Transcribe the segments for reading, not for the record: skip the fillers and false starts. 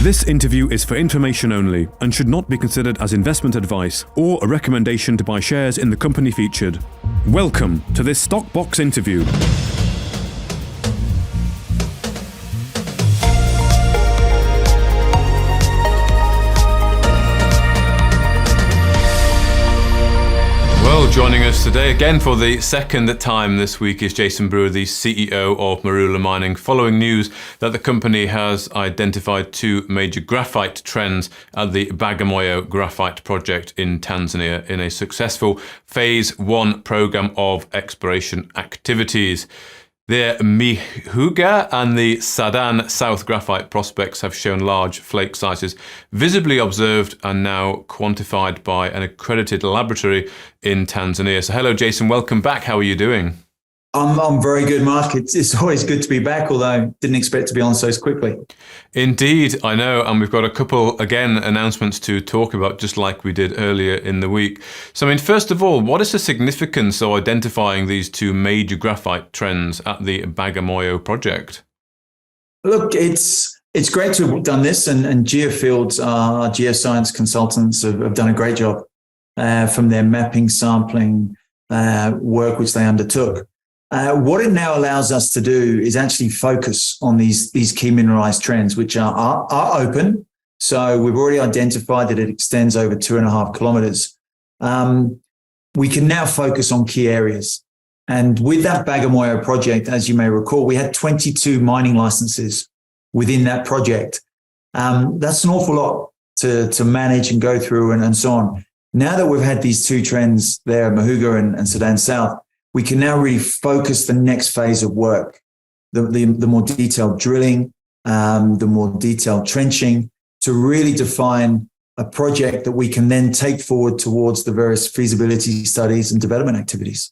This interview is for information only and should not be considered as investment advice or a recommendation to buy shares in the company featured. Welcome to this Stock Box interview. Well, joining us today again for the second time this week is Jason Brewer, the CEO of Marula Mining, following news that the company has identified two major graphite trends at the Bagamoyo Graphite project in Tanzania in a successful Phase 1 program of exploration activities. The Mihuga and the Sadan South graphite prospects have shown large flake sizes visibly observed and now quantified by an accredited laboratory in Tanzania. So hello, Jason. Welcome back. How are you doing? I'm very good, Mark. It's always good to be back, although I didn't expect to be on so quickly. Indeed, I know. And we've got a couple, again, announcements to talk about, just like we did earlier in the week. So, I mean, first of all, what is the significance of identifying these two major graphite trends at the Bagamoyo project? Look, it's great to have done this, and Geofields, our geoscience consultants, have done a great job from their mapping, sampling work which they undertook. What it now allows us to do is actually focus on these key mineralized trends, which are open. So we've already identified that it extends over 2.5 kilometers. We can now focus on key areas. And with that Bagamoyo project, as you may recall, we had 22 mining licenses within that project. That's an awful lot to manage and go through and so on. Now that we've had these two trends there, Mihuga and Sudan South, we can now really focus the next phase of work, the more detailed drilling, the more detailed trenching, to really define a project that we can then take forward towards the various feasibility studies and development activities.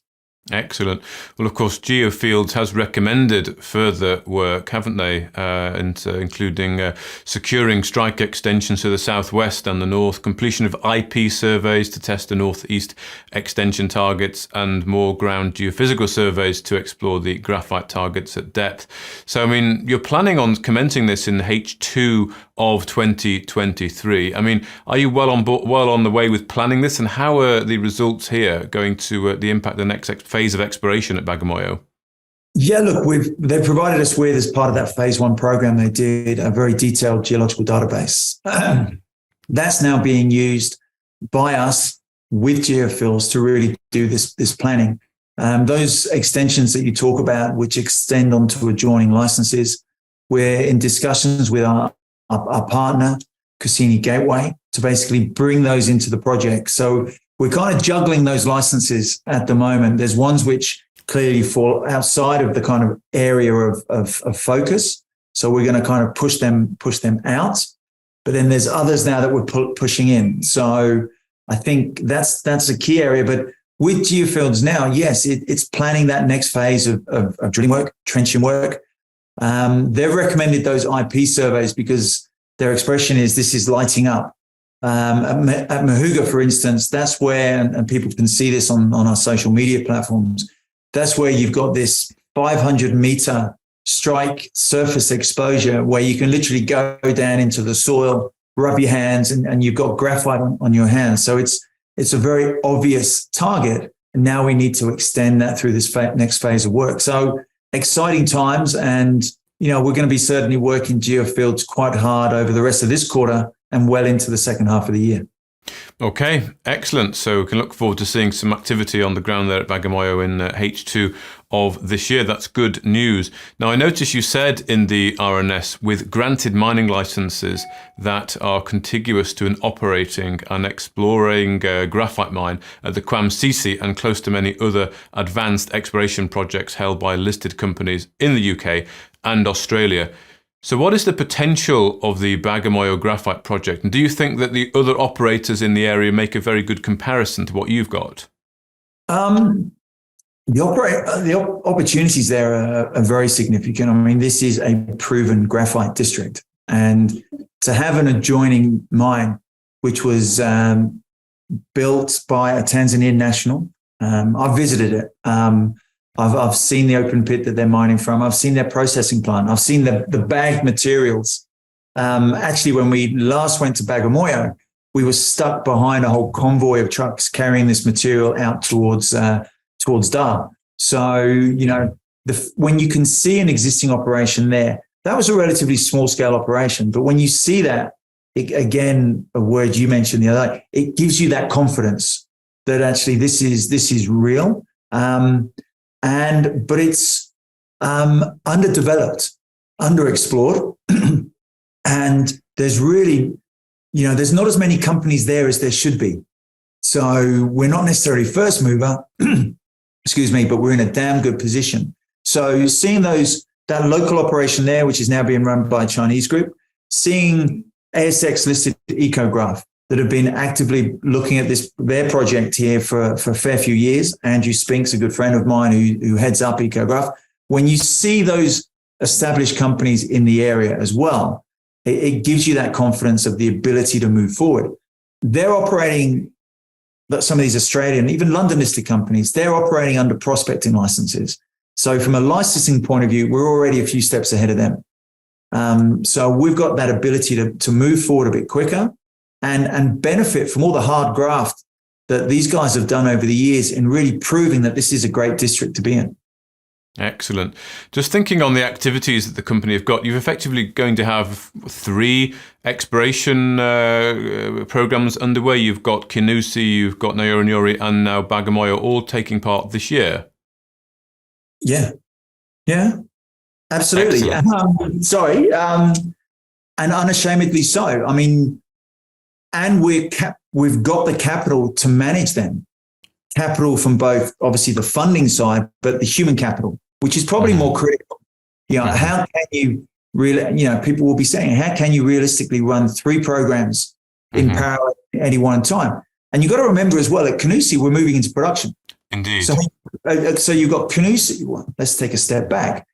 Excellent. Well, of course, Geofields has recommended further work, haven't they? Including securing strike extensions to the southwest and the north, completion of IP surveys to test the northeast extension targets, and more ground geophysical surveys to explore the graphite targets at depth. So, I mean, you're planning on commencing this in H2 of 2023. I mean, are you well on the way with planning this, and how are the results here going to impact the next phase of exploration at Bagamoyo? Yeah, look, they've provided us with, as part of that Phase 1 program, they did a very detailed geological database. That's now being used by us with Geofields to really do this planning. Those extensions that you talk about, which extend onto adjoining licenses, we're in discussions with our partner, Kusini Gateway, to basically bring those into the project. So we're kind of juggling those licenses at the moment. There's ones which clearly fall outside of the kind of area of focus. So we're going to kind of push them out. But then there's others now that we're pushing in. So I think that's a key area. But with Geofields now, yes, it's planning that next phase of drilling work, trenching work. They've recommended those IP surveys because their expression is this is lighting up. At Mihuga, for instance, that's where, and people can see this on our social media platforms, that's where you've got this 500 meter strike surface exposure where you can literally go down into the soil, rub your hands, and you've got graphite on your hands. So it's a very obvious target. And now we need to extend that through this next phase of work. So exciting times. And, we're going to be certainly working Geofields quite hard over the rest of this quarter and well into the second half of the year. Okay, excellent. So we can look forward to seeing some activity on the ground there at Bagamoyo in H2 of this year. That's good news. Now, I noticed you said in the RNS, with granted mining licenses that are contiguous to an operating and exploring graphite mine at the Kwamsisi and close to many other advanced exploration projects held by listed companies in the UK and Australia. So what is the potential of the Bagamoyo Graphite project? And do you think that the other operators in the area make a very good comparison to what you've got? The opportunities there are very significant. I mean, this is a proven graphite district. And to have an adjoining mine, which was built by a Tanzanian national, I visited it. I've seen the open pit that they're mining from. I've seen their processing plant. I've seen the bagged materials Actually, when we last went to Bagamoyo, we were stuck behind a whole convoy of trucks carrying this material out towards Dar. So, when you can see an existing operation there, that was a relatively small scale operation. But when you see that, again, a word you mentioned the other day, it gives you that confidence that actually this is real. But it's underdeveloped, underexplored. And there's really, there's not as many companies there as there should be. So we're not necessarily first mover, excuse me, but we're in a damn good position. So seeing that local operation there, which is now being run by a Chinese group, seeing ASX listed EcoGraph that have been actively looking at their project here for a fair few years. Andrew Spink's a good friend of mine who heads up EcoGraph. When you see those established companies in the area as well, it gives you that confidence of the ability to move forward. They're operating, some of these Australian, even London listed companies, they're operating under prospecting licenses. So from a licensing point of view, we're already a few steps ahead of them. So we've got that ability to move forward a bit quicker and benefit from all the hard graft that these guys have done over the years in really proving that this is a great district to be in. Excellent. Just thinking on the activities that the company have got, you're effectively going to have 3 exploration programs underway. You've got Kinusi, you've got Nyori, and now Bagamoyo all taking part this year. Yeah, absolutely. And unashamedly so. I mean, and we've got the capital to manage them. Capital from both, obviously, the funding side, but the human capital, which is probably more critical. How can you really, people will be saying, how can you realistically run 3 programs in parallel at any one time? And you've got to remember as well, at Kinusi, we're moving into production. Indeed. So you've got Kinusi. Well, let's take a step back.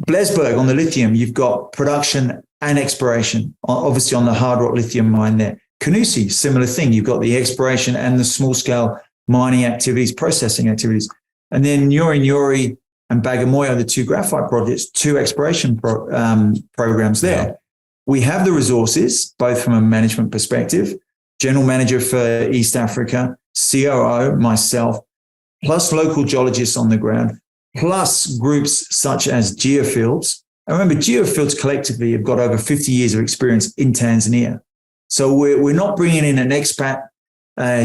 Blesberg on the lithium, you've got production and exploration, obviously on the hard rock lithium mine there. Kinusi, similar thing. You've got the exploration and the small scale mining activities, processing activities. And then Nyori and Bagamoyo, the 2 graphite projects, 2 exploration programs there. Yeah. We have the resources, both from a management perspective, general manager for East Africa, COO, myself, plus local geologists on the ground, plus groups such as Geofields. And remember, Geofields collectively have got over 50 years of experience in Tanzania. So we're not bringing in an expat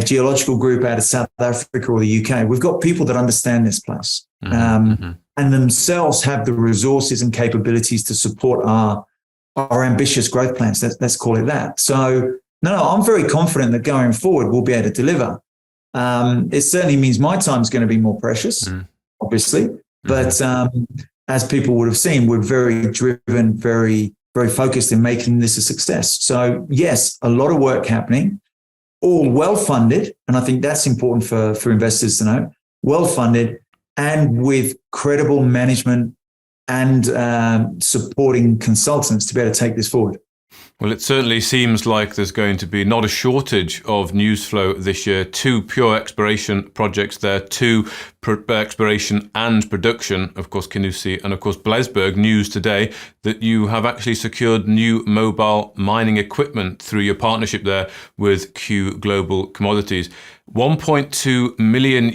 geological group out of South Africa or the UK. We've got people that understand this place and themselves have the resources and capabilities to support our ambitious growth plans. Let's call it that. So, no, I'm very confident that going forward, we'll be able to deliver. It certainly means my time is going to be more precious, obviously. But as people would have seen, we're very driven, very, very focused in making this a success. So, yes, a lot of work happening. All well-funded, and I think that's important for investors to know, well-funded and with credible management and supporting consultants to be able to take this forward. Well, it certainly seems like there's going to be not a shortage of news flow this year. 2 pure exploration projects there, 2 exploration and production, of course, Kinusi, and of course, Blesberg. News today that you have actually secured new mobile mining equipment through your partnership there with Q Global Commodities. $1.2 million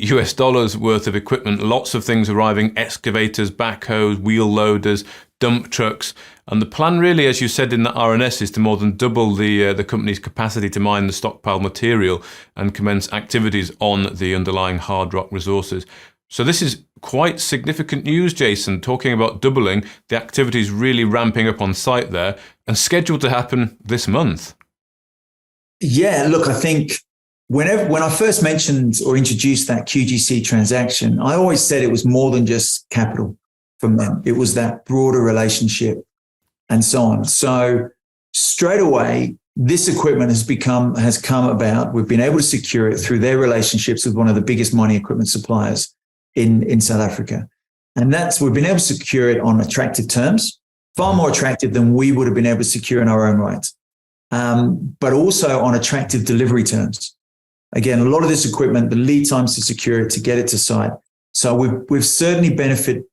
worth of equipment, lots of things arriving, excavators, backhoes, wheel loaders, dump trucks. And the plan really, as you said in the RNS, is to more than double the company's capacity to mine the stockpile material and commence activities on the underlying hard rock resources. So this is quite significant news, Jason, talking about doubling, the activities really ramping up on site there and scheduled to happen this month. Yeah, look, I think when I first mentioned or introduced that QGC transaction, I always said it was more than just capital from them. It was that broader relationship and so on. So straight away, this equipment has come about. We've been able to secure it through their relationships with one of the biggest mining equipment suppliers in South Africa. And we've been able to secure it on attractive terms, far more attractive than we would have been able to secure in our own right, but also on attractive delivery terms. Again, a lot of this equipment, the lead times to secure it, to get it to site. So we've certainly benefited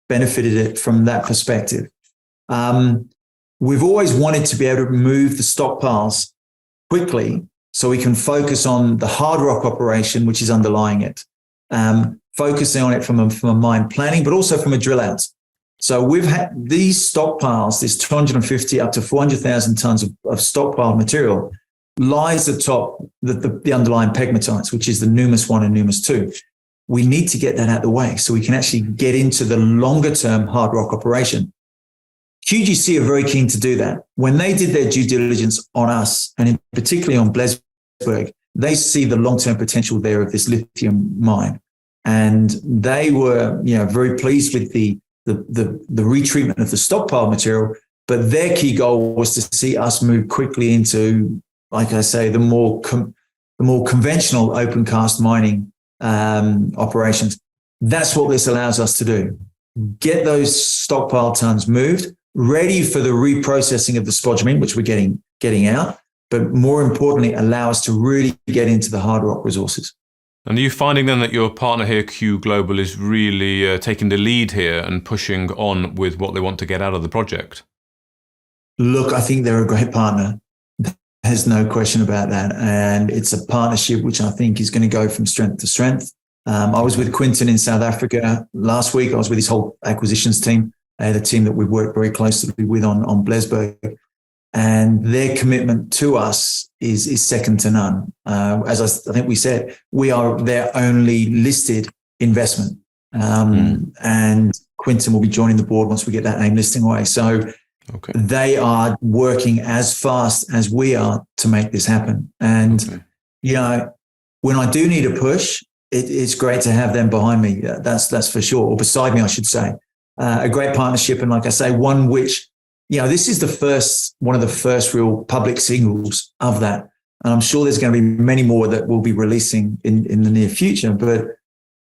it from that perspective. we've always wanted to be able to remove the stockpiles quickly so we can focus on the hard rock operation, which is underlying it, focusing on it from a mine planning, but also from a drill out. So we've had these stockpiles, this 250 up to 400,000 tons of stockpile material lies atop the underlying pegmatites, which is the Numus 1 and Numus 2. We need to get that out of the way so we can actually get into the longer term hard rock operation. QGC are very keen to do that. When they did their due diligence on us, and in particularly on Blesberg, they see the long-term potential there of this lithium mine. And they were, very pleased with the retreatment of the stockpile material, but their key goal was to see us move quickly into, like I say, the more conventional open cast mining operations. That's what this allows us to do. Get those stockpile tons moved, ready for the reprocessing of the spodumene, which we're getting out, but more importantly, allow us to really get into the hard rock resources. And are you finding then that your partner here, Q Global, is really taking the lead here and pushing on with what they want to get out of the project? Look, I think they're a great partner. There's no question about that. And it's a partnership which I think is going to go from strength to strength. I was with Quinton in South Africa last week. I was with his whole acquisitions team, the team that we work very closely with on Blesberg. And their commitment to us is second to none. As I think we said, we are their only listed investment. And Quinton will be joining the board once we get that AIM listing away. So they are working as fast as we are to make this happen. And, when I do need a push, it's great to have them behind me. That's for sure, or beside me, I should say. A great partnership. And like I say, one which, this is one of the first real public signals of that. And I'm sure there's going to be many more that we'll be releasing in the near future. But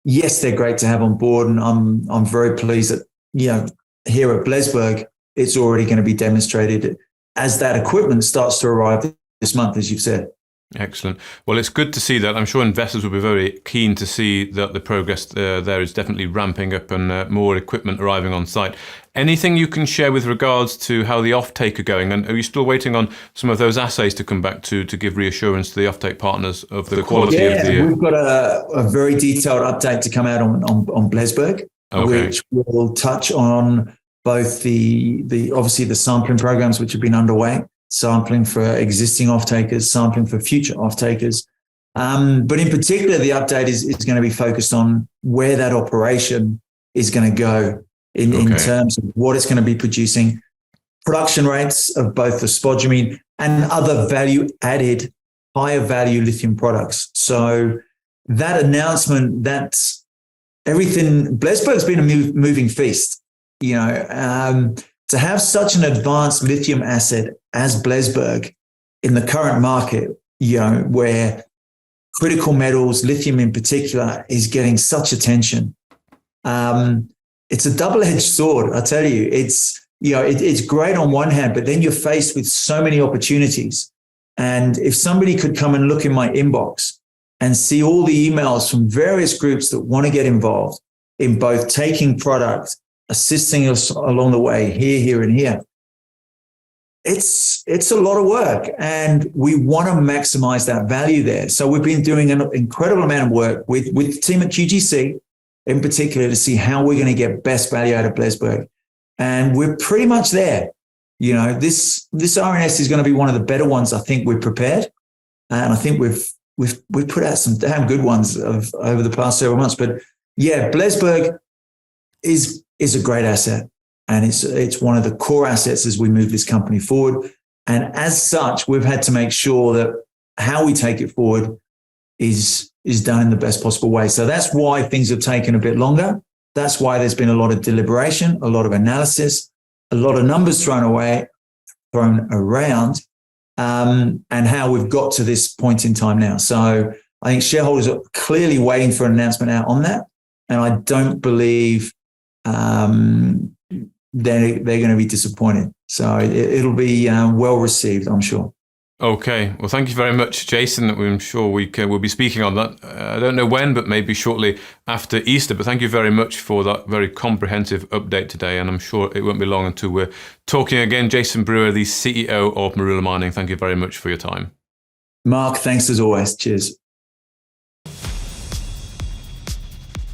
yes, they're great to have on board. And I'm very pleased that, here at Blesberg, it's already going to be demonstrated as that equipment starts to arrive this month, as you've said. Excellent. Well, it's good to see that. I'm sure investors will be very keen to see that the progress there is definitely ramping up and more equipment arriving on site. Anything you can share with regards to how the offtake are going? And are you still waiting on some of those assays to come back to give reassurance to the offtake partners of the quality of the... We've got a very detailed update to come out on Blesberg, which will touch on both the obviously the sampling programs which have been underway, sampling for existing off-takers, sampling for future off-takers. But in particular, the update is going to be focused on where that operation is going to go in terms of what it's going to be producing, production rates of both the spodumene and other value-added, higher-value lithium products. So that announcement, that's everything. Blesberg's been a moving feast. To have such an advanced lithium asset as Blesberg in the current market, where critical metals, lithium in particular, is getting such attention. It's a double-edged sword, I tell you. It's great on one hand, but then you're faced with so many opportunities. And if somebody could come and look in my inbox and see all the emails from various groups that want to get involved in both taking product, assisting us along the way here, and here. It's a lot of work, and we want to maximize that value there. So we've been doing an incredible amount of work with the team at QGC in particular to see how we're going to get best value out of Blesberg. And we're pretty much there. This RNS is going to be one of the better ones. I think we're prepared. And I think we've put out some damn good ones over the past several months. But yeah, Blesberg is a great asset. And it's one of the core assets as we move this company forward. And as such, we've had to make sure that how we take it forward is done in the best possible way. So that's why things have taken a bit longer. That's why there's been a lot of deliberation, a lot of analysis, a lot of numbers thrown around, and how we've got to this point in time now. So I think shareholders are clearly waiting for an announcement out on that. And I don't believe they're going to be disappointed. So it'll be well received, I'm sure. Okay, well, thank you very much, Jason. I'm sure we'll be speaking on that. I don't know when, but maybe shortly after Easter. But thank you very much for that very comprehensive update today. And I'm sure it won't be long until we're talking again. Jason Brewer, the CEO of Marula Mining, thank you very much for your time. Mark, thanks as always. Cheers.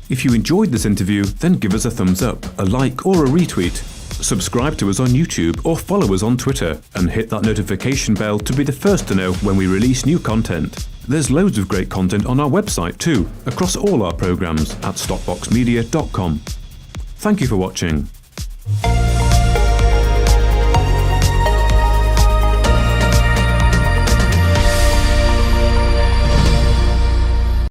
If you enjoyed this interview, then give us a thumbs up, a like or a retweet. Subscribe to us on YouTube or follow us on Twitter and hit that notification bell to be the first to know when we release new content. There's loads of great content on our website too, across all our programs at stockboxmedia.com. Thank you for watching.